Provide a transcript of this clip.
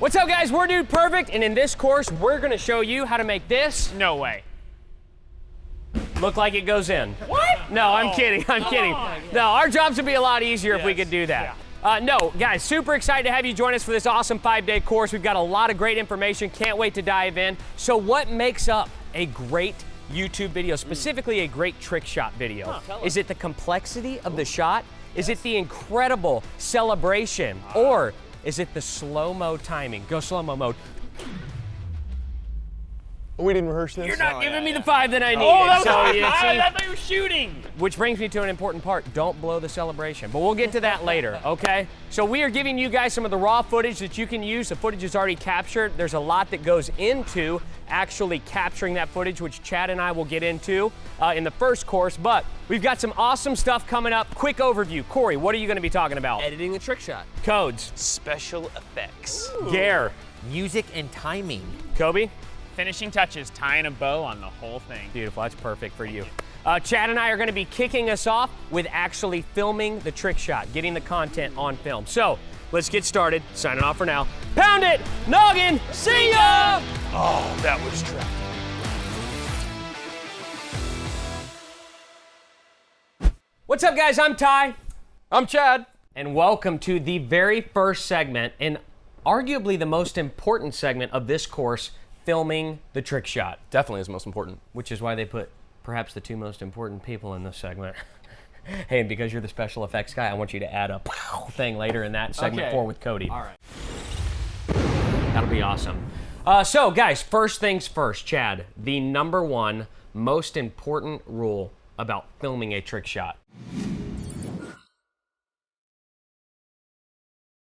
What's up, guys? We're Dude Perfect, and in this course, we're gonna show you how to make this No way. look like it goes in. What? No, I'm kidding, I'm kidding. No, our jobs would be a lot easier if we could do that. No, guys, super excited to have you join us for this awesome 5-day course. We've got a lot of great information, can't wait to dive in. So what makes up a great YouTube video, specifically a great trick shot video? Is it the complexity of the shot? Is it the incredible celebration? Or is it the slow-mo timing? Go slow-mo mode. We didn't rehearse this. You're not giving me the 5 that I needed. Oh, that was so high you five. see- I thought you were shooting. Which brings me to an important part. Don't blow the celebration. But we'll get to that later, okay? So we are giving you guys some of the raw footage that you can use. The footage is already captured. There's a lot that goes into actually capturing that footage, which Chad and I will get into in the first course. But we've got some awesome stuff coming up. Quick overview. Corey, what are you going to be talking about? Editing a trick shot. Codes. Special effects. Gare. Music and timing. Kobe. Finishing touches, tying a bow on the whole thing. Beautiful, that's perfect for you. Chad and I are gonna be kicking us off with actually filming the trick shot, getting the content on film. So, let's get started. Signing off for now. Pound it, noggin, see ya! Oh, that was tragic. What's up, guys? I'm Ty, I'm Chad. and welcome to the very first segment, and arguably the most important segment of this course, filming the trick shot. Definitely is most important. Which is why they put perhaps the two most important people in this segment. Hey, and because you're the special effects guy, I want you to add a thing later in that segment Okay. 4 with Cody. All right. That'll be awesome. So, guys, first things first, Chad, the number one most important rule about filming a trick shot.